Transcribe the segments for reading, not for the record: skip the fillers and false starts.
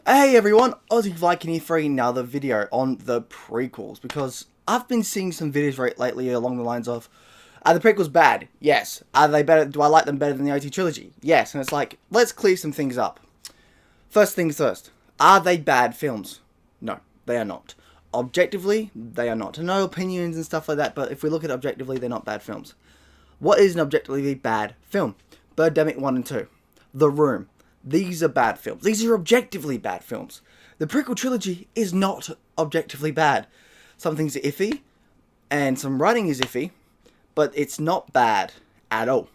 Hey everyone, Aussie Viking here for another video on the prequels, because I've been seeing some videos lately along the lines of, are the prequels bad? Yes. Are they better? Do I like them better than the OT trilogy? Yes. And it's like, let's clear some things up. First things first, are they bad films? No, they are not. Objectively, they are not. No opinions and stuff like that, but if we look at it objectively, they're not bad films. What is an objectively bad film? Birdemic 1 and 2. The Room. These are bad films. These are objectively bad films. The prequel trilogy is not objectively bad. Some things are iffy, and some writing is iffy, but it's not bad at all.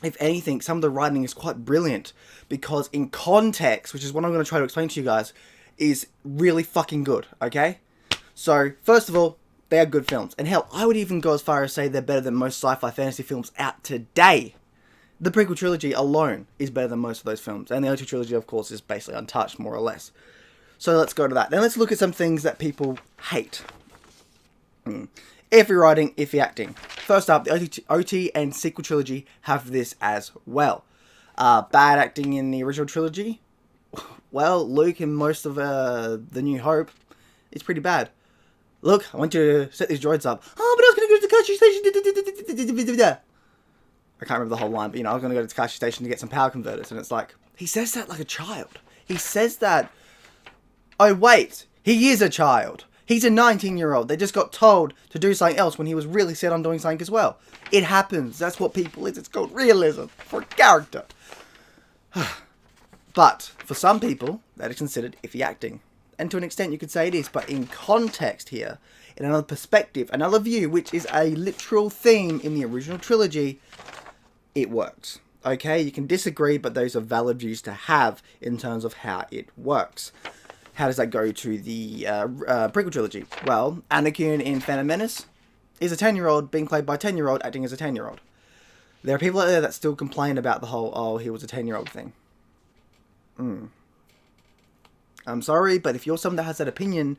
If anything, some of the writing is quite brilliant, because in context, which is what I'm going to try to explain to you guys, is really fucking good, okay? So, first of all, they are good films. And hell, I would even go as far as say they're better than most sci-fi fantasy films out today. The prequel trilogy alone is better than most of those films. And the OT trilogy, of course, is basically untouched, more or less. So let's go to that. Then let's look at some things that people hate. Iffy writing, iffy acting. First up, the OT and sequel trilogy have this as well. Bad acting in the original trilogy. Well, Luke in most of The New Hope is pretty bad. Look, I want you to set these droids up. Oh, but I was going to go to the country station. I can't remember the whole line, but, you know, I was going to go to the Takashi station to get some power converters, and it's like, he says that like a child. He says that, oh wait, he is a child. He's a 19-year-old. They just got told to do something else when he was really set on doing something as well. It happens. That's what people is. It's called realism for a character. But, for some people, that is considered iffy acting. And to an extent you could say it is, but in context here, in another perspective, another view, which is a literal theme in the original trilogy, it works. Okay, you can disagree, but those are valid views to have in terms of how it works. How does that go to the prequel trilogy? Well, Anakin in Phantom Menace is a 10-year-old being played by a 10-year-old acting as a 10-year-old. There are people out there that still complain about the whole, oh, he was a 10-year-old thing. I'm sorry, but if you're someone that has that opinion,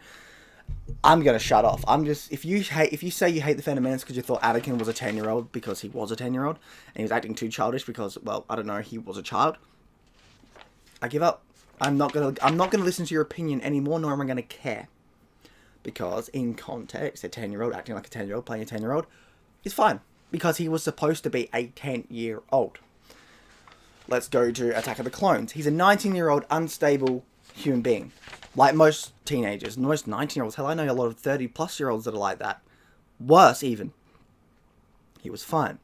I'm gonna shut off. If you say you hate the Phantom Menace because you thought Anakin was a 10-year-old because he was a 10-year-old and he was acting too childish because, well, I don't know, he was a child, I give up. I'm not gonna listen to your opinion anymore, nor am I gonna care, because in context, a 10-year-old acting like a 10-year-old playing a 10-year-old is fine, because he was supposed to be a 10-year-old. Let's go to Attack of the Clones. He's a 19-year-old unstable human being. Like most teenagers, most 19-year-olds. Hell, I know a lot of 30-plus-year-olds that are like that. Worse, even. He was fine.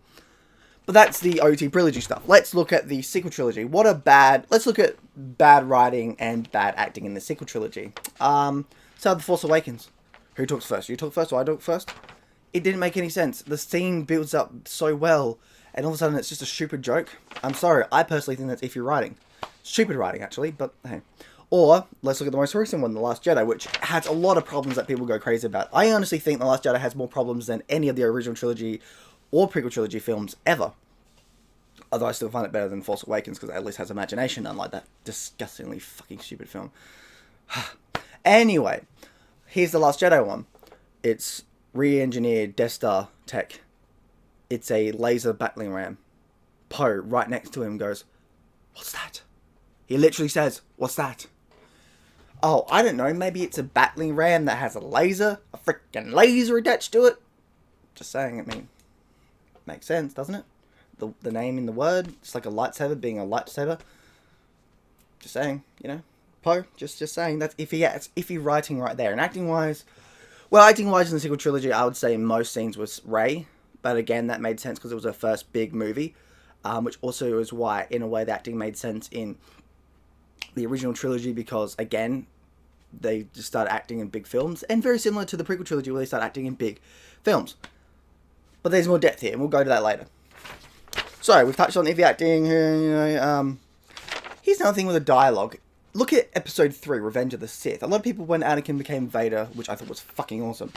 But that's the OT trilogy stuff. Let's look at the sequel trilogy. Let's look at bad writing and bad acting in the sequel trilogy. So The Force Awakens. Who talks first? You talk first or I talk first? It didn't make any sense. The scene builds up so well, and all of a sudden it's just a stupid joke. I'm sorry, I personally think that's iffy writing. Stupid writing, actually, but hey. Or, let's look at the most recent one, The Last Jedi, which has a lot of problems that people go crazy about. I honestly think The Last Jedi has more problems than any of the original trilogy or prequel trilogy films ever. Although I still find it better than Force Awakens, because it at least has imagination, unlike that disgustingly fucking stupid film. Anyway, here's The Last Jedi one. It's re-engineered Death Star tech. It's a laser battling ram. Poe, right next to him, goes, "What's that?" He literally says, "What's that?" Oh, I don't know, maybe it's a battling ram that has a freaking laser attached to it. Just saying, I mean, makes sense, doesn't it? The name in the word, it's like a lightsaber being a lightsaber. Just saying, you know, Poe, just saying, that's iffy. Yeah, it's iffy writing right there. And acting-wise in the sequel trilogy, I would say most scenes was Rey, but again, that made sense because it was her first big movie, which also is why, in a way, the acting made sense in the original trilogy, because again, they just started acting in big films, and very similar to the prequel trilogy where they start acting in big films. But there's more depth here, and we'll go to that later. So, we've touched on iffy acting, here's another thing with the dialogue. Look at episode 3, Revenge of the Sith. A lot of people, when Anakin became Vader, which I thought was fucking awesome,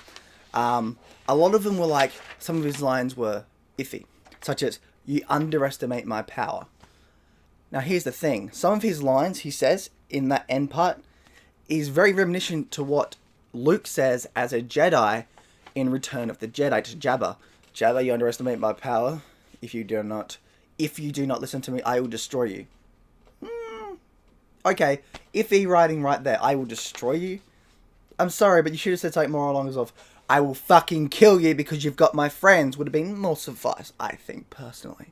a lot of them were like, some of his lines were iffy, such as, "You underestimate my power." Now, here's the thing. Some of his lines, he says, in that end part, is very reminiscent to what Luke says as a Jedi in Return of the Jedi to Jabba. "Jabba, you underestimate my power. If you do not if you do not listen to me, I will destroy you. Okay, iffy writing right there. I will destroy you. I'm sorry, but you should have said something more along the lines of, I will fucking kill you because you've got my friends. Would have been more suffice, I think, personally.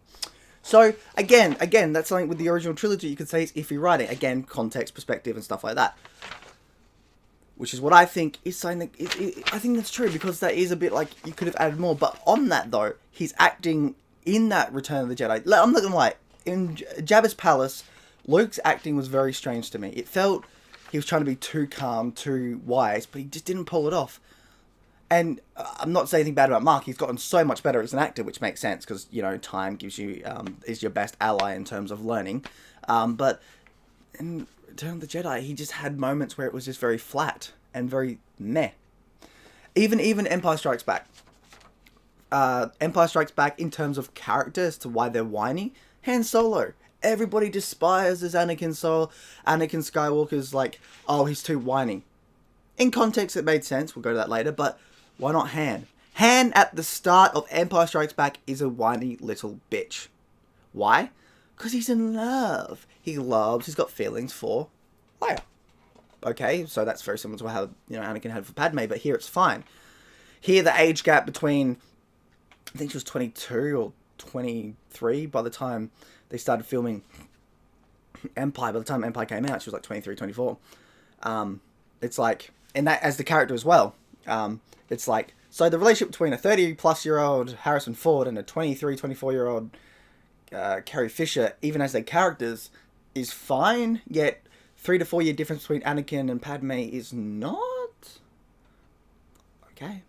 So, again, that's something with the original trilogy you could say is iffy writing. Again, context, perspective, and stuff like that. Which is what I think is something that... I think that's true, because that is a bit like, you could have added more. But on that, though, his acting in that Return of the Jedi... I'm not gonna lie. In Jabba's Palace, Luke's acting was very strange to me. It felt he was trying to be too calm, too wise, but he just didn't pull it off. And I'm not saying anything bad about Mark. He's gotten so much better as an actor, which makes sense because, you know, time gives you is your best ally in terms of learning. But in Return of the Jedi, he just had moments where it was just very flat and very meh. Even Empire Strikes Back. Empire Strikes Back in terms of characters to why they're whiny. Han Solo. Everybody despises Anakin Skywalker's like, oh, he's too whiny. In context, it made sense. We'll go to that later. But why not Han? Han, at the start of Empire Strikes Back, is a whiny little bitch. Why? Because he's in love. He's got feelings for Leia. Okay, so that's very similar to how, you know, Anakin had for Padme, but here it's fine. Here, the age gap between, I think she was 22 or 23 by the time they started filming Empire. By the time Empire came out, she was like 23, 24. It's like, and that as the character as well. It's like, so the relationship between a 30-plus-year-old Harrison Ford and a 23, 24-year-old Carrie Fisher, even as their characters, is fine, yet 3 to 4 year difference between Anakin and Padme is not. Okay.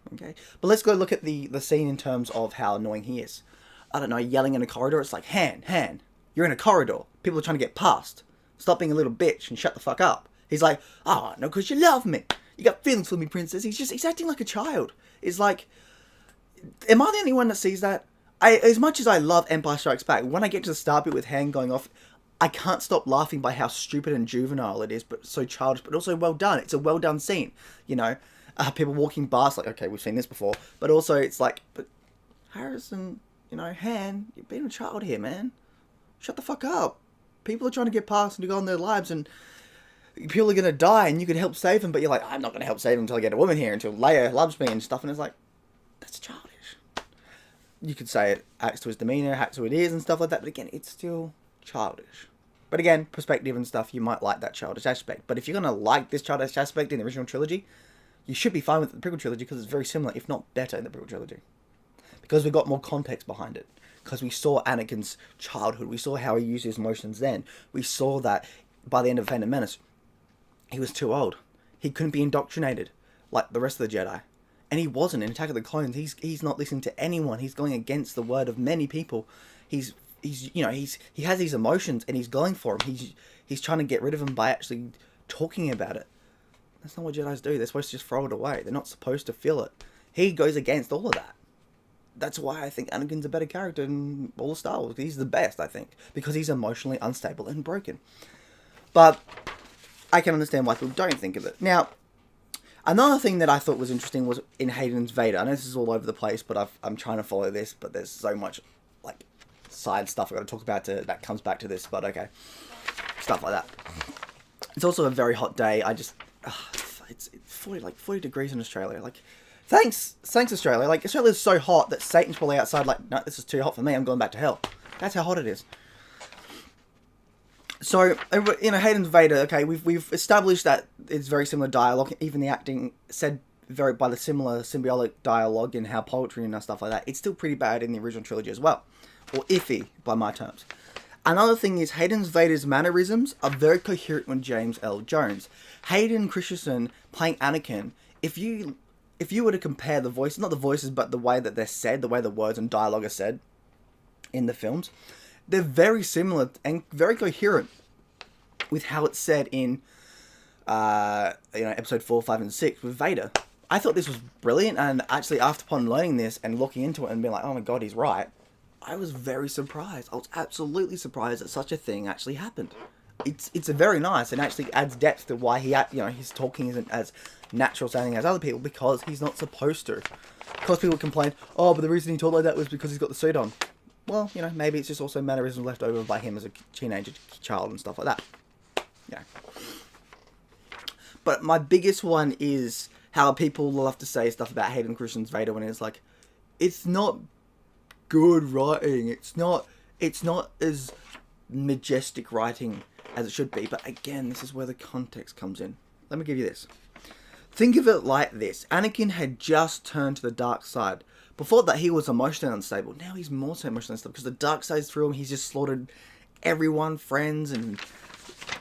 But let's go look at the scene in terms of how annoying he is. I don't know, yelling in a corridor. It's like, Han, you're in a corridor. People are trying to get past. Stop being a little bitch and shut the fuck up. He's like, oh, no, because you love me. You got feelings for me, princess. He's acting like a child. It's like, am I the only one that sees that? As much as I love Empire Strikes Back, when I get to the start bit with Han going off, I can't stop laughing by how stupid and juvenile it is, but so childish, but also well done. It's a well done scene, you know. People walking past, like, okay, we've seen this before, but also it's like, but Harrison, you know, Han, you're being a child here, man. Shut the fuck up. People are trying to get past and to go on their lives, and people are going to die, and you could help save them, but you're like, I'm not going to help save them until I get a woman here, until Leia loves me and stuff, and it's like, that's childish. You could say it acts to his demeanor, acts to who it is, and stuff like that, but again, it's still childish. But again, perspective and stuff, you might like that childish aspect. But if you're going to like this childish aspect in the original trilogy, you should be fine with the prequel trilogy because it's very similar, if not better, in the prequel trilogy. Because we got more context behind it. Because we saw Anakin's childhood. We saw how he used his emotions then. We saw that by the end of Phantom Menace, he was too old. He couldn't be indoctrinated like the rest of the Jedi. And he wasn't. In Attack of the Clones, he's not listening to anyone. He's going against the word of many people. He has these emotions and he's going for them. He's trying to get rid of them by actually talking about it. That's not what Jedis do. They're supposed to just throw it away. They're not supposed to feel it. He goes against all of that. That's why I think Anakin's a better character in all of Star Wars. He's the best, I think, because he's emotionally unstable and broken. But I can understand why people don't think of it. Now, another thing that I thought was interesting was in Hayden's Vader. I know this is all over the place, but I'm trying to follow this, but there's so much like side stuff I've got to talk about that comes back to this, but okay. Stuff like that. It's also a very hot day. It's 40 degrees in Australia. Like, thanks Australia. Like, Australia's so hot that Satan's probably outside like, no, this is too hot for me. I'm going back to hell. That's how hot it is. So, you know, Hayden's Vader, okay, we've established that it's very similar dialogue. Even the acting said by the similar symbiotic dialogue and how poetry and stuff like that. It's still pretty bad in the original trilogy as well. Or iffy, by my terms. Another thing is Hayden's Vader's mannerisms are very coherent with James L. Jones. Hayden Christensen playing Anakin, if you were to compare the voices, not the voices, but the way that they're said, the way the words and dialogue are said in the films, they're very similar and very coherent with how it's said in episode 4, 5, and 6 with Vader. I thought this was brilliant, and actually upon learning this and looking into it and being like, oh my god, he's right, I was very surprised. I was absolutely surprised that such a thing actually happened. It's a very nice and actually adds depth to why his talking isn't as natural sounding as other people, because he's not supposed to. Because people complain, oh, but the reason he talked like that was because he's got the suit on. Well, maybe it's just also mannerisms left over by him as a teenager, child, and stuff like that. But my biggest one is how people love to say stuff about Hayden Christensen's Vader when it's like, it's not good writing. It's not as majestic writing as it should be. But again, this is where the context comes in. Let me give you this. Think of it like this. Anakin had just turned to the dark side. Before that, he was emotionally unstable. Now he's more so emotionally unstable because the dark side's through him. He's just slaughtered everyone, friends, and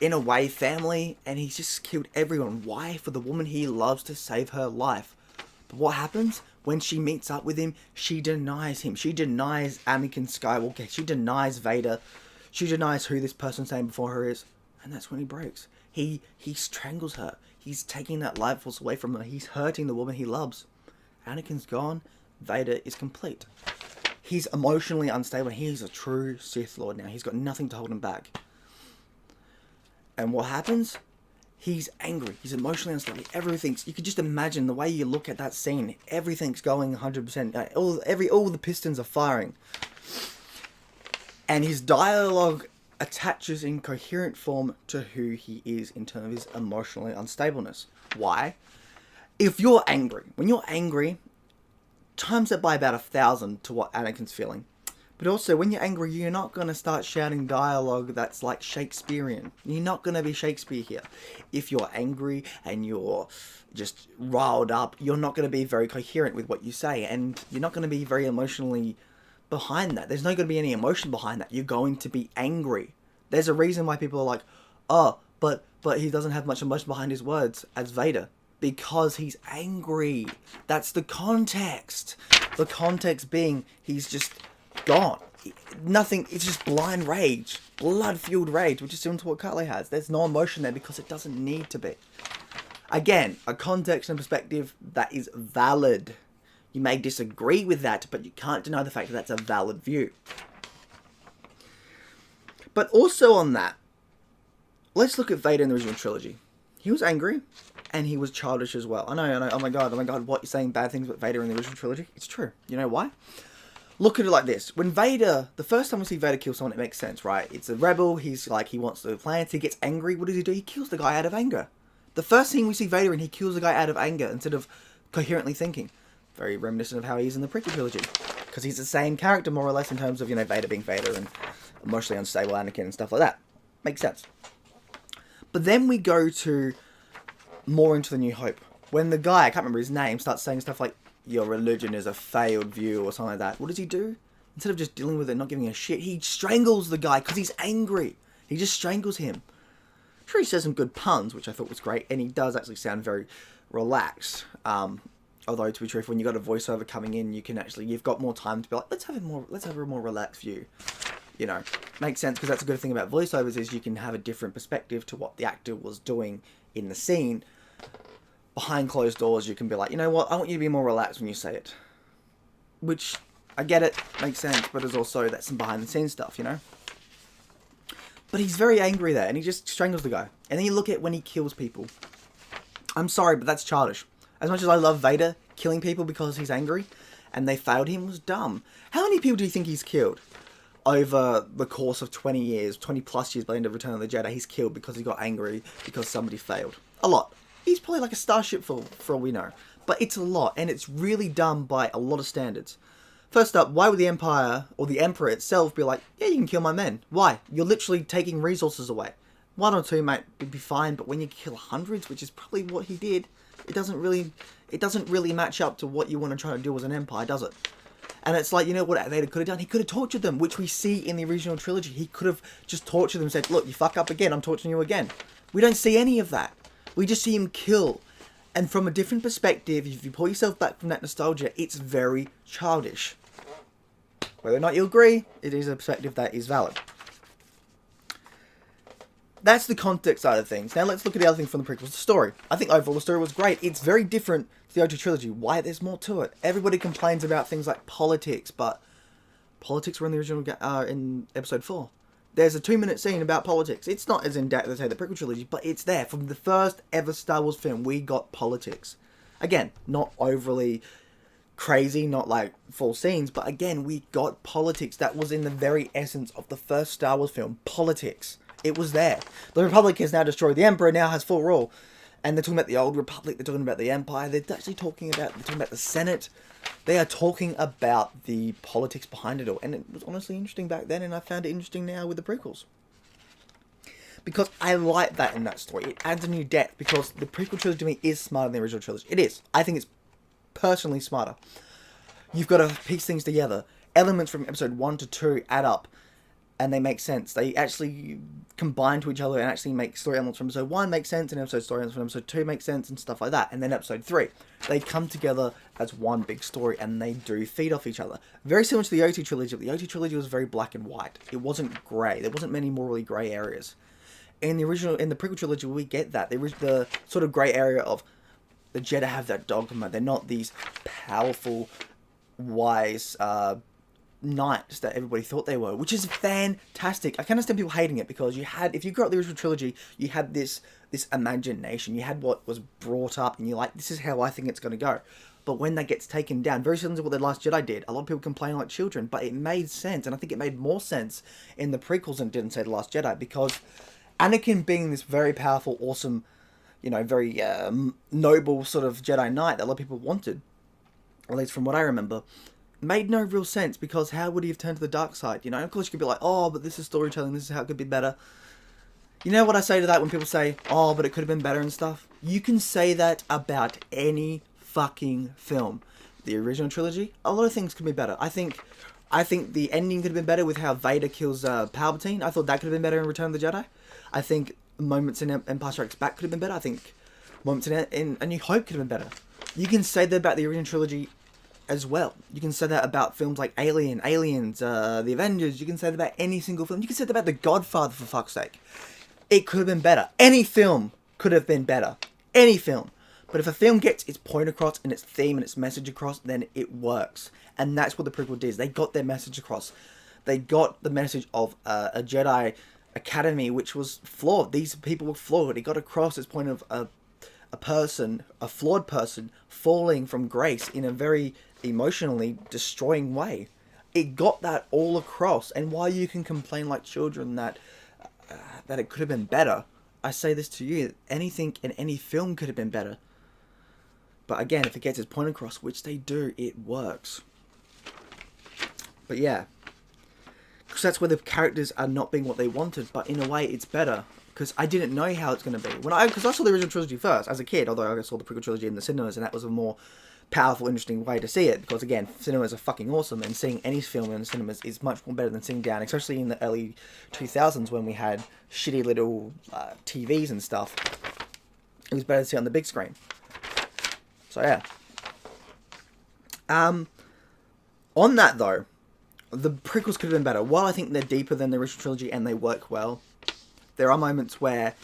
in a way, family. And he's just killed everyone. Why? For the woman he loves to save her life. But what happens? When she meets up with him, she denies him. She denies Anakin Skywalker. She denies Vader. She denies who this person saying before her is. And that's when he breaks. He strangles her. He's taking that life force away from her. He's hurting the woman he loves. Anakin's gone. Vader is complete. He's emotionally unstable. He's a true Sith Lord now. He's got nothing to hold him back. And what happens? He's angry. He's emotionally unstable. Everything's... You could just imagine the way you look at that scene. Everything's going 100%. All the pistons are firing. And his dialogue attaches in coherent form to who he is in terms of his emotional unstableness. Why? If you're angry, when you're angry, times that by about 1,000 to what Anakin's feeling. But also, when you're angry, you're not going to start shouting dialogue that's like Shakespearean. You're not going to be Shakespeare here. If you're angry and you're just riled up, you're not going to be very coherent with what you say. And you're not going to be very emotionally behind that. There's not going to be any emotion behind that. You're going to be angry. There's a reason why people are like, oh, but he doesn't have much emotion behind his words as Vader. Because he's angry. That's the context. The context being he's just gone. Nothing, it's just blind rage. Blood-fueled rage, which is similar to what Kylo has. There's no emotion there because it doesn't need to be. Again, a context and perspective that is valid. You may disagree with that, but you can't deny the fact that that's a valid view. But also on that, let's look at Vader in the original trilogy. He was angry, and he was childish as well. I know, oh my god, what, you're saying bad things about Vader in the original trilogy? It's true. You know why? Look at it like this. When Vader, the first time we see Vader kill someone, it makes sense, right? It's a rebel, he's like, he wants the plans, he gets angry, what does he do? He kills the guy out of anger. The first thing we see Vader in, he kills the guy out of anger, instead of coherently thinking. Very reminiscent of how he is in the prequel trilogy. Because he's the same character, more or less, in terms of, Vader being Vader, and emotionally unstable Anakin, and stuff like that. Makes sense. But then we go to more into the New Hope. When the guy, I can't remember his name, starts saying stuff like, your religion is a failed view, or something like that. What does he do? Instead of just dealing with it and not giving a shit, he strangles the guy because he's angry. He just strangles him. Sure, he says some good puns, which I thought was great, and he does actually sound very relaxed. Although, to be truthful, when you've got a voiceover coming in, you've got more time to be like, let's have a more relaxed view. Makes sense, because that's a good thing about voiceovers, is you can have a different perspective to what the actor was doing in the scene. Behind closed doors, you can be like, you know what, I want you to be more relaxed when you say it. Which, I get it, makes sense, but there's also that's some behind the scenes stuff, But he's very angry there, and he just strangles the guy. And then you look at when he kills people. I'm sorry, but that's childish. As much as I love Vader, killing people because he's angry, and they failed him, was dumb. How many people do you think he's killed? Over the course of 20 years, 20 plus years by the end of Return of the Jedi, he's killed because he got angry, because somebody failed. A lot. He's probably like a starship for all we know. But it's a lot, and it's really dumb by a lot of standards. First up, why would the Empire, or the Emperor itself, be like, yeah, you can kill my men? Why? You're literally taking resources away. 1 or 2 might be fine, but when you kill hundreds, which is probably what he did, it doesn't really match up to what you want to try to do as an Empire, does it? And it's like, what Vader could have done? He could have tortured them, which we see in the original trilogy. He could have just tortured them and said, look, you fuck up again, I'm torturing you again. We don't see any of that. We just see him kill. And from a different perspective, if you pull yourself back from that nostalgia, it's very childish. Whether or not you agree, it is a perspective that is valid. That's the context side of things. Now let's look at the other thing from the prequels, the story. I think overall the story was great. It's very different to the OG trilogy. Why? There's more to it. Everybody complains about things like politics, but politics were in the original in episode 4. There's a 2-minute scene about politics. It's not as in-depth as, say, the prequel trilogy, but it's there. From the first ever Star Wars film, we got politics. Again, not overly crazy, not like full scenes. But again, we got politics. That was in the very essence of the first Star Wars film. Politics. It was there. The Republic has now destroyed the Emperor, now has full rule. And they're talking about the old Republic, they're talking about the Empire, they're talking about the Senate. They are talking about the politics behind it all. And it was honestly interesting back then, and I found it interesting now with the prequels. Because I like that in that story. It adds a new depth, because the prequel trilogy to me is smarter than the original trilogy. It is. I think it's personally smarter. You've got to piece things together. Elements from episode 1 to 2 add up, and they make sense. They actually combine to each other and actually make story elements from episode 1 make sense, and story elements from episode 2 make sense, and stuff like that. And then episode 3, they come together as one big story, and they do feed off each other. Very similar to the OT trilogy, but the OT trilogy was very black and white. It wasn't grey. There wasn't many morally grey areas. In the prequel trilogy, we get that. There is the sort of grey area of the Jedi have that dogma. They're not these powerful, wise knights that everybody thought they were, which is fantastic. I can understand people hating it, because if you grew up the original trilogy, you had this imagination. You had what was brought up, and you're like, this is how I think it's going to go. But when that gets taken down, very similar to what The Last Jedi did, a lot of people complain like children, but it made sense, and I think it made more sense in the prequels than it did in, say, The Last Jedi, because Anakin being this very powerful, awesome, very noble sort of Jedi Knight that a lot of people wanted, at least from what I remember, made no real sense, because how would he have turned to the dark side? Of course you could be like, oh, but this is storytelling, this is how it could be better. You know what I say to that when people say, oh, but it could have been better and stuff? You can say that about any fucking film. The original trilogy, a lot of things could be better. I think the ending could have been better with how Vader kills Palpatine. I thought that could have been better in Return of the Jedi. I think moments in Empire Strikes Back could have been better. I think moments in A New Hope could have been better. You can say that about the original trilogy as well. You can say that about films like Aliens, The Avengers. You can say that about any single film. You can say that about The Godfather, for fuck's sake. It could have been better. Any film could have been better. Any film. But if a film gets its point across and its theme and its message across, then it works. And that's what the prequel did. They got their message across. They got the message of a Jedi Academy which was flawed. These people were flawed. It got across its point of a flawed person falling from grace in a very emotionally destroying way. It got that all across. And while you can complain like children that it could have been better, I say this to you: anything in any film could have been better. But again, if it gets its point across, which they do, it works. But yeah, because that's where the characters are not being what they wanted, but in a way it's better. Because I didn't know how it's going to be. Because I saw the original trilogy first, as a kid, although I saw the prequel trilogy in the cinemas, and that was a more powerful, interesting way to see it. Because again, cinemas are fucking awesome, and seeing any film in the cinemas is much more better than sitting down, especially in the early 2000s when we had shitty little TVs and stuff. It was better to see on the big screen. So yeah. On that though, the prequels could have been better. While I think they're deeper than the original trilogy and they work well, there are moments where,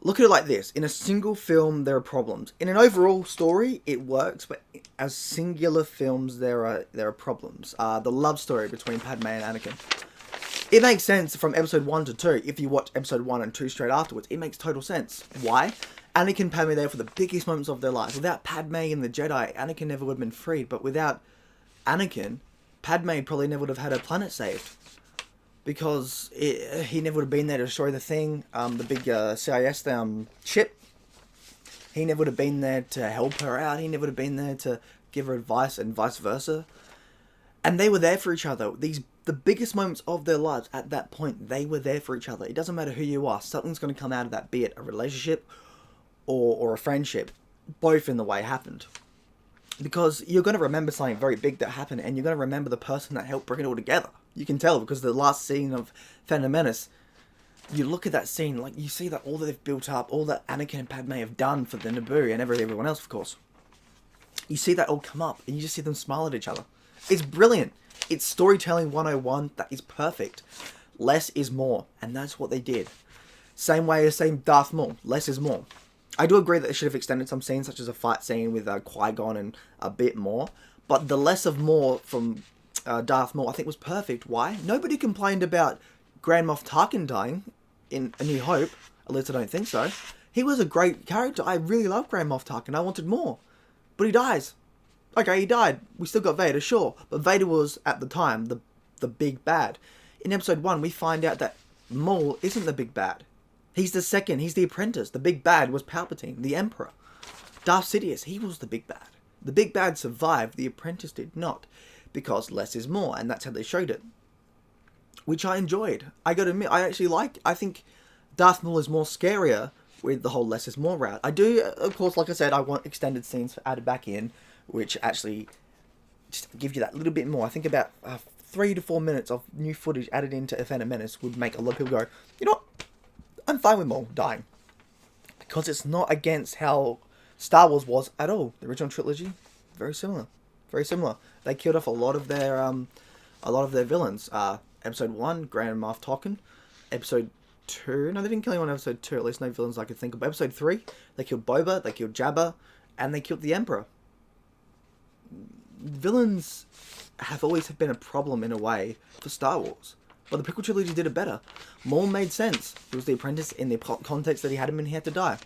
look at it like this: in a single film there are problems. In an overall story it works, but as singular films there are problems. The love story between Padme and Anakin. It makes sense from episode 1 to 2. If you watch episode 1 and 2 straight afterwards, it makes total sense. Why? Anakin and Padme there for the biggest moments of their lives. Without Padme and the Jedi, Anakin never would have been freed. But without Anakin, Padme probably never would have had her planet saved. Because he never would have been there to destroy the thing, the big CIS ship. He never would have been there to help her out. He never would have been there to give her advice, and vice versa. And they were there for each other. The biggest moments of their lives at that point, they were there for each other. It doesn't matter who you are. Something's going to come out of that, be it a relationship or a friendship. Both in the way happened. Because you're going to remember something very big that happened, and you're going to remember the person that helped bring it all together. You can tell, because the last scene of Phantom Menace, you look at that scene, like, you see that all that they've built up, all that Anakin and Padme have done for the Naboo, and everyone else, of course. You see that all come up, and you just see them smile at each other. It's brilliant. It's storytelling 101 that is perfect. Less is more, and that's what they did. Same way as saying Darth Maul, less is more. I do agree that they should have extended some scenes, such as a fight scene with Qui-Gon and a bit more. But the less of more from Darth Maul, I think, was perfect. Why? Nobody complained about Grand Moff Tarkin dying in A New Hope. At least I don't think so. He was a great character. I really love Grand Moff Tarkin. I wanted more. But he dies. Okay, he died. We still got Vader, sure. But Vader was, at the time, the big bad. In episode 1, we find out that Maul isn't the big bad. He's the second. He's the apprentice. The big bad was Palpatine, the Emperor. Darth Sidious, he was the big bad. The big bad survived. The apprentice did not. Because less is more, and that's how they showed it. Which I enjoyed. I gotta admit, I think Darth Maul is more scarier with the whole less is more route. I do, of course, like I said, I want extended scenes added back in, which actually just give you that little bit more. I think about 3 to 4 minutes of new footage added into A Phantom Menace would make a lot of people go, you know what? I'm fine with Maul dying. Because it's not against how Star Wars was at all. The original trilogy, very similar. Very similar. They killed off a lot of their villains. Episode 1, Grand Moff Tarkin. Episode 2, no, they didn't kill anyone in episode 2, at least no villains I could think of. Episode 3, they killed Boba, they killed Jabba, and they killed the Emperor. Villains have always been a problem in a way for Star Wars. But the prequel trilogy did it better. Maul made sense. He was the apprentice in the context that he had him and he had to die.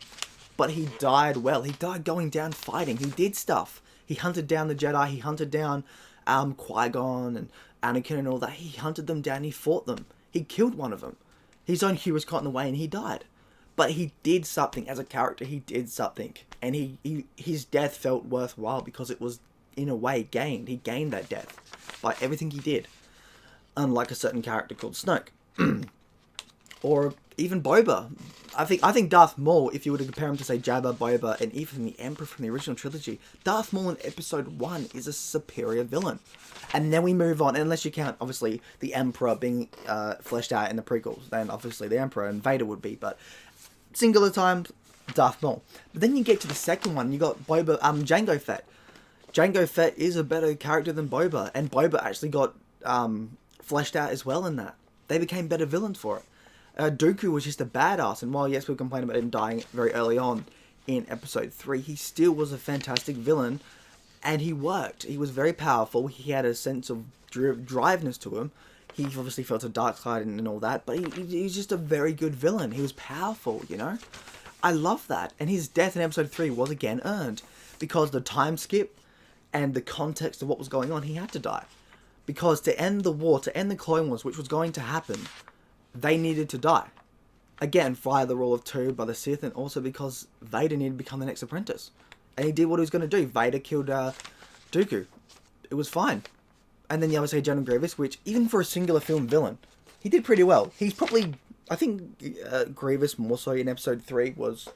But he died well. He died going down fighting. He did stuff. He hunted down the Jedi. He hunted down Qui-Gon and Anakin and all that. He hunted them down. He fought them. He killed one of them. His own hero was caught in the way and he died. But he did something as a character. He did something. And his death felt worthwhile because it was, in a way, gained. He gained that death by everything he did. Unlike a certain character called Snoke. Or even Boba. I think Darth Maul, if you were to compare him to, say, Jabba, Boba, and even the Emperor from the original trilogy, Darth Maul in episode 1 is a superior villain. And then we move on, unless you count, obviously, the Emperor being fleshed out in the prequels. Then, obviously, the Emperor and Vader would be, but singular times, Darth Maul. But then you get to the second one, you got Boba, Jango Fett. Jango Fett is a better character than Boba, and Boba actually got fleshed out as well in that. They became better villains for it. Dooku was just a badass, and while yes, we complained about him dying very early on in episode 3, he still was a fantastic villain, and he worked. He was very powerful. He had a sense of driveness to him. He obviously felt a dark side and all that, but he's just a very good villain. He was powerful, you know? I love that. And his death in episode 3 was again earned, because the time skip and the context of what was going on, he had to die. Because to end the war, to end the Clone Wars, which was going to happen, they needed to die. Again, via the rule of 2 by the Sith, and also because Vader needed to become the next apprentice. And he did what he was going to do. Vader killed Dooku. It was fine. And then you obviously had General Grievous, which, even for a singular film villain, he did pretty well. He's probably, I think Grievous more so in episode 3 was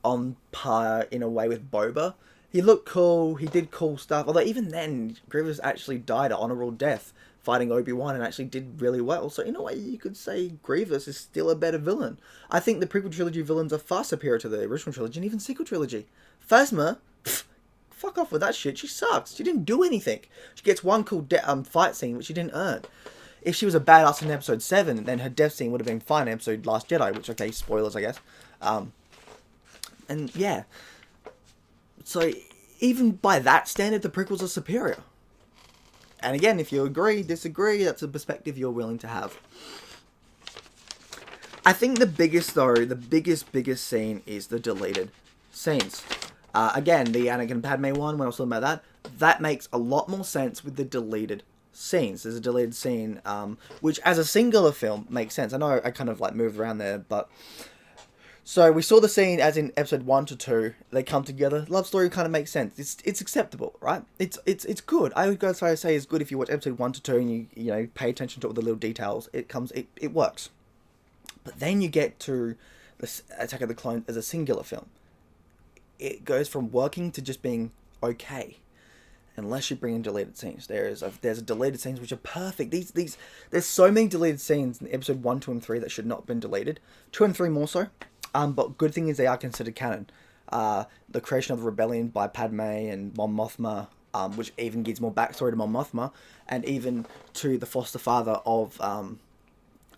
on par in a way with Boba. He looked cool, he did cool stuff, although even then, Grievous actually died an honourable death fighting Obi-Wan and actually did really well. So in a way, you could say Grievous is still a better villain. I think the prequel trilogy villains are far superior to the original trilogy and even sequel trilogy. Phasma, fuck off with that shit, she sucks. She didn't do anything. She gets one cool fight scene, which she didn't earn. If she was a badass in episode 7, then her death scene would have been fine in episode Last Jedi, which, okay, spoilers, I guess. And yeah. So, even by that standard, the prequels are superior. And again, if you agree, disagree, that's a perspective you're willing to have. I think the biggest, though, the biggest scene is the deleted scenes. Again, the Anakin Padme one, when I was talking about that makes a lot more sense with the deleted scenes. There's a deleted scene, which as a singular film makes sense. I know I kind of like moved around there, but... So we saw the scene as in episode 1 to 2. They come together. Love story kind of makes sense. It's acceptable, right? It's good. I would go as far as say it's good if you watch episode 1 to 2 and you know pay attention to all the little details. It works. But then you get to the Attack of the Clones as a singular film. It goes from working to just being okay, unless you bring in deleted scenes. There's a deleted scenes which are perfect. There's so many deleted scenes in episode 1, 2, and 3 that should not have been deleted. 2 and 3 more so. But good thing is they are considered canon. The creation of the rebellion by Padme and Mon Mothma, which even gives more backstory to Mon Mothma, and even to the foster father of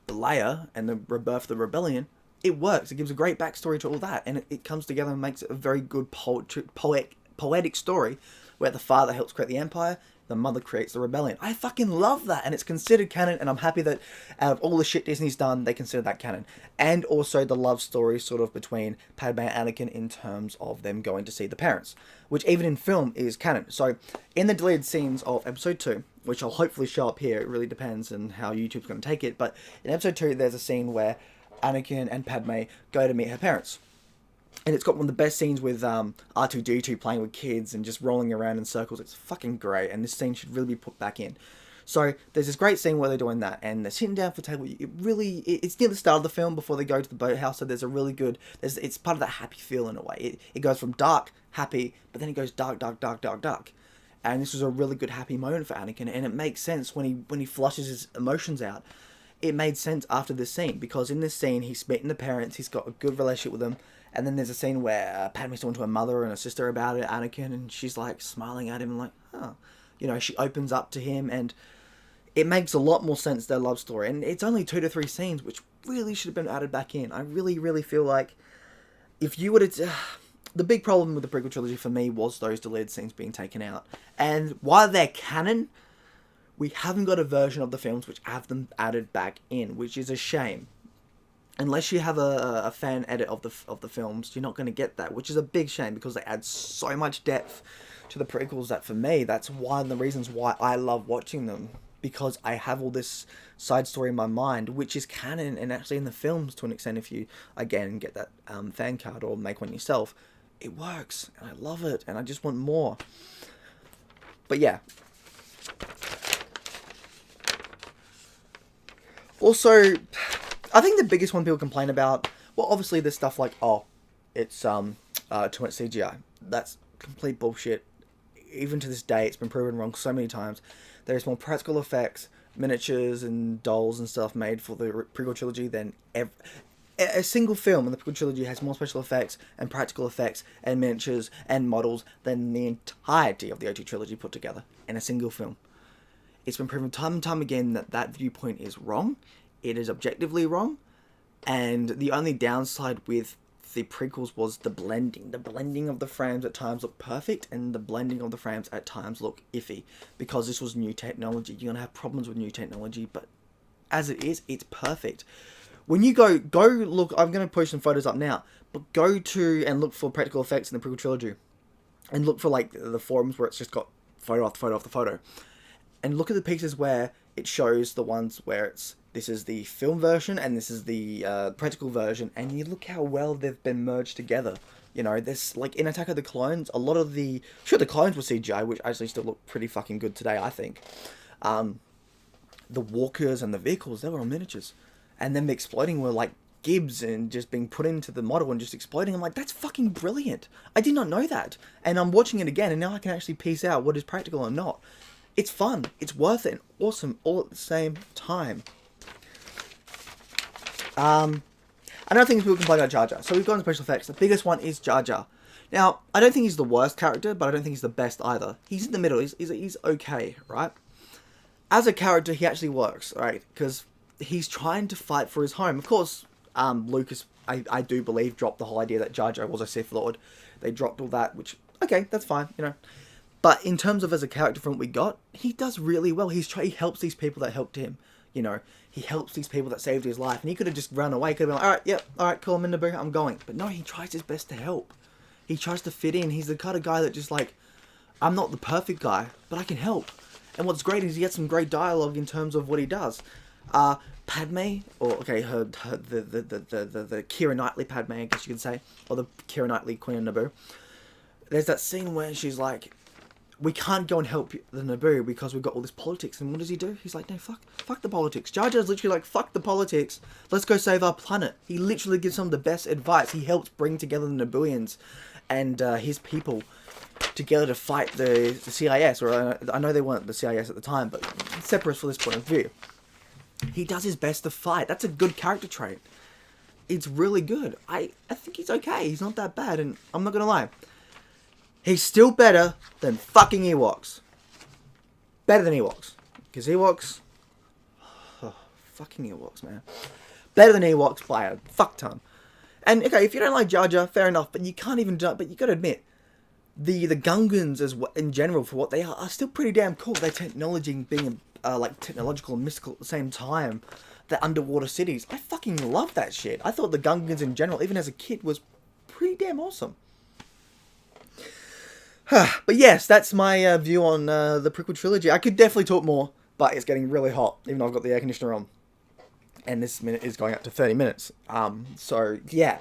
Leia and the rebirth of the rebellion. It works. It gives a great backstory to all that, and it comes together and makes it a very good poetic story, where the father helps create the Empire, the mother creates the rebellion. I fucking love that, and it's considered canon, and I'm happy that out of all the shit Disney's done, they consider that canon. And also the love story sort of between Padme and Anakin in terms of them going to see the parents, which even in film is canon. So in the deleted scenes of episode 2, which I'll hopefully show up here, it really depends on how YouTube's going to take it, but in episode 2 there's a scene where Anakin and Padme go to meet her parents. And it's got one of the best scenes with R2-D2 playing with kids and just rolling around in circles. It's fucking great, and this scene should really be put back in. So there's this great scene where they're doing that, and they're sitting down for the table. It's near the start of the film before they go to the boathouse, so there's a really good... It's part of that happy feel in a way. It goes from dark, happy, but then it goes dark, dark, dark, dark, dark. And this was a really good happy moment for Anakin, and it makes sense when he flushes his emotions out. It made sense after this scene, because in this scene, he's meeting the parents, he's got a good relationship with them, and then there's a scene where Padme's talking to her mother and her sister about it, Anakin, and she's like smiling at him and like, huh. You know, she opens up to him, and it makes a lot more sense, their love story. And it's only 2 to 3 scenes, which really should have been added back in. I really, really feel like if you were to... the big problem with the prequel trilogy for me was those deleted scenes being taken out. And while they're canon, we haven't got a version of the films which have them added back in, which is a shame. Unless you have a fan edit of the films, you're not going to get that, which is a big shame because they add so much depth to the prequels that for me, that's one of the reasons why I love watching them. Because I have all this side story in my mind, which is canon and actually in the films to an extent. If you, again, get that fan card or make one yourself, it works, and I love it, and I just want more. But yeah. Also, I think the biggest one people complain about, well, obviously there's stuff like, oh, it's too much CGI. That's complete bullshit. Even to this day, it's been proven wrong so many times. There's more practical effects, miniatures and dolls and stuff made for the prequel trilogy than a single film in the prequel trilogy has more special effects and practical effects and miniatures and models than the entirety of the OT trilogy put together in a single film. It's been proven time and time again that that viewpoint is wrong. It is objectively wrong. And the only downside with the prequels was the blending. The blending of the frames at times look perfect, and the blending of the frames at times look iffy. Because this was new technology. You're going to have problems with new technology, but as it is, it's perfect. When you go look, I'm going to post some photos up now, but go to and look for practical effects in the prequel trilogy. And look for like the forums where it's just got photo after photo after photo. And look at the pieces where it shows the ones where it's, this is the film version and this is the practical version, and you look how well they've been merged together. You know, there's like in Attack of the Clones, a lot of the, sure, the clones were CGI, which actually still look pretty fucking good today, I think. The walkers and the vehicles, they were on miniatures, and then the exploding were like gibs and just being put into the model and just exploding. I'm like, that's fucking brilliant. I did not know that, and I'm watching it again, and now I can actually piece out what is practical and not. It's fun, it's worth it, and awesome all at the same time. Another thing is people complain about Jar Jar. So we've got special effects. The biggest one is Jar Jar. Now, I don't think he's the worst character, but I don't think he's the best either. He's in the middle. He's okay, right? As a character, he actually works, right? Because he's trying to fight for his home. Of course, Lucas, I do believe, dropped the whole idea that Jar Jar was a Sith Lord. They dropped all that, which, okay, that's fine, you know. But in terms of as a character from what we got, he does really well. He helps these people that helped him. You know, he helps these people that saved his life. And he could have just run away. He could have been like, alright, yep, alright, cool, I'm in Naboo, I'm going. But no, he tries his best to help. He tries to fit in. He's the kind of guy that just like, I'm not the perfect guy, but I can help. And what's great is he gets some great dialogue in terms of what he does. Padme, or okay, the Keira Knightley Padme, I guess you could say, or the Keira Knightley Queen of Naboo. There's that scene where she's like, we can't go and help the Naboo because we've got all this politics. And what does he do? He's like, no, fuck the politics. Jar Jar's literally like, fuck the politics. Let's go save our planet. He literally gives them the best advice. He helps bring together the Nabooians and his people together to fight the CIS. Or I know they weren't the CIS at the time, but separate for this point of view. He does his best to fight. That's a good character trait. It's really good. I think he's okay. He's not that bad, and I'm not going to lie. He's still better than fucking Ewoks. Better than Ewoks. Because Ewoks... Oh, fucking Ewoks, man. Better than Ewoks by a fuck ton. And, okay, if you don't like Jar Jar, fair enough. But you can't even do it. But you got to admit, the Gungans in general, for what they are still pretty damn cool. Their technology being like technological and mystical at the same time. The underwater cities, I fucking love that shit. I thought the Gungans in general, even as a kid, was pretty damn awesome. But yes, that's my view on the prequel trilogy. I could definitely talk more, but it's getting really hot, even though I've got the air conditioner on. And this minute is going up to 30 minutes. So, yeah.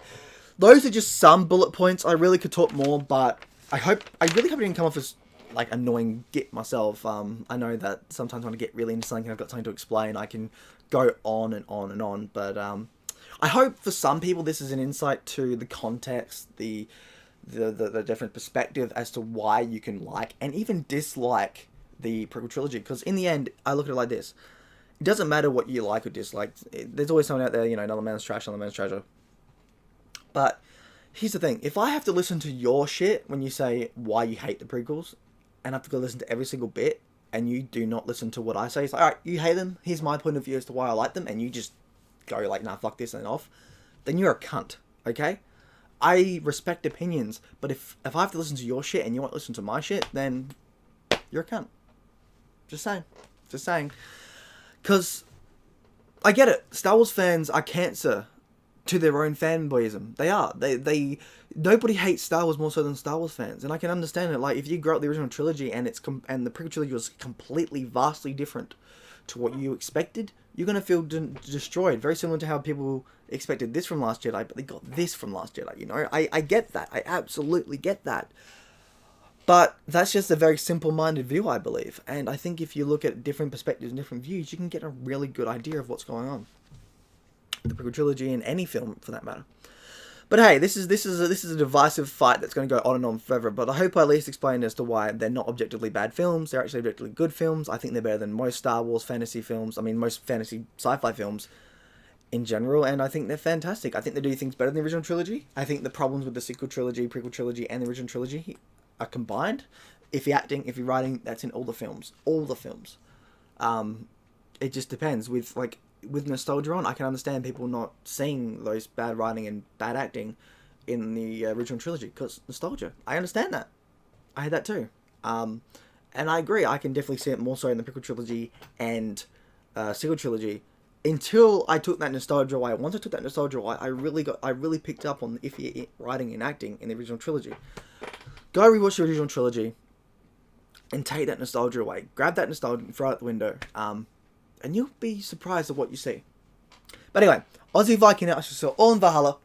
Those are just some bullet points. I really could talk more, but I really hope I didn't come off as, like, annoying git myself. I know that sometimes when I get really into something and I've got something to explain, I can go on and on and on. But I hope for some people this is an insight to the context, the different perspective as to why you can like and even dislike the prequel trilogy. Because in the end, I look at it like this. It doesn't matter what you like or dislike. There's always someone out there, another man's trash, another man's treasure. But here's the thing. If I have to listen to your shit when you say why you hate the prequels, and I have to go listen to every single bit, and you do not listen to what I say, it's like, alright, you hate them, here's my point of view as to why I like them, and you just go like, nah, fuck this and off, then you're a cunt, okay? I respect opinions, but if I have to listen to your shit and you won't listen to my shit, then you're a cunt. Just saying. Because I get it. Star Wars fans are cancer to their own fanboyism. They are. Nobody hates Star Wars more so than Star Wars fans, and I can understand it. Like, if you grew up the original trilogy and and the prequel trilogy was completely, vastly different to what you expected, you're gonna feel destroyed. Very similar to how people expected this from Last Jedi, but they got this from Last Jedi. I get that. I absolutely get that. But that's just a very simple-minded view, I believe. And I think if you look at different perspectives and different views, you can get a really good idea of what's going on. The prequel trilogy and any film, for that matter. But hey, this is a divisive fight that's going to go on and on forever. But I hope I at least explained as to why they're not objectively bad films. They're actually objectively good films. I think they're better than most Star Wars fantasy films. I mean, most fantasy sci-fi films in general. And I think they're fantastic. I think they do things better than the original trilogy. I think the problems with the sequel trilogy, prequel trilogy, and the original trilogy are combined. If you're acting, if you're writing, that's in all the films. All the films. It just depends. With nostalgia on, I can understand people not seeing those bad writing and bad acting in the original trilogy, because nostalgia. I understand that. I had that too. And I agree, I can definitely see it more so in the prequel trilogy and sequel trilogy, until I took that nostalgia away. Once I took that nostalgia away, I really picked up on the iffy writing and acting in the original trilogy. Go rewatch the original trilogy and take that nostalgia away. Grab that nostalgia and throw it out the window. And you'll be surprised at what you see. But anyway, Aussie Viking out, I shall see you all in Valhalla.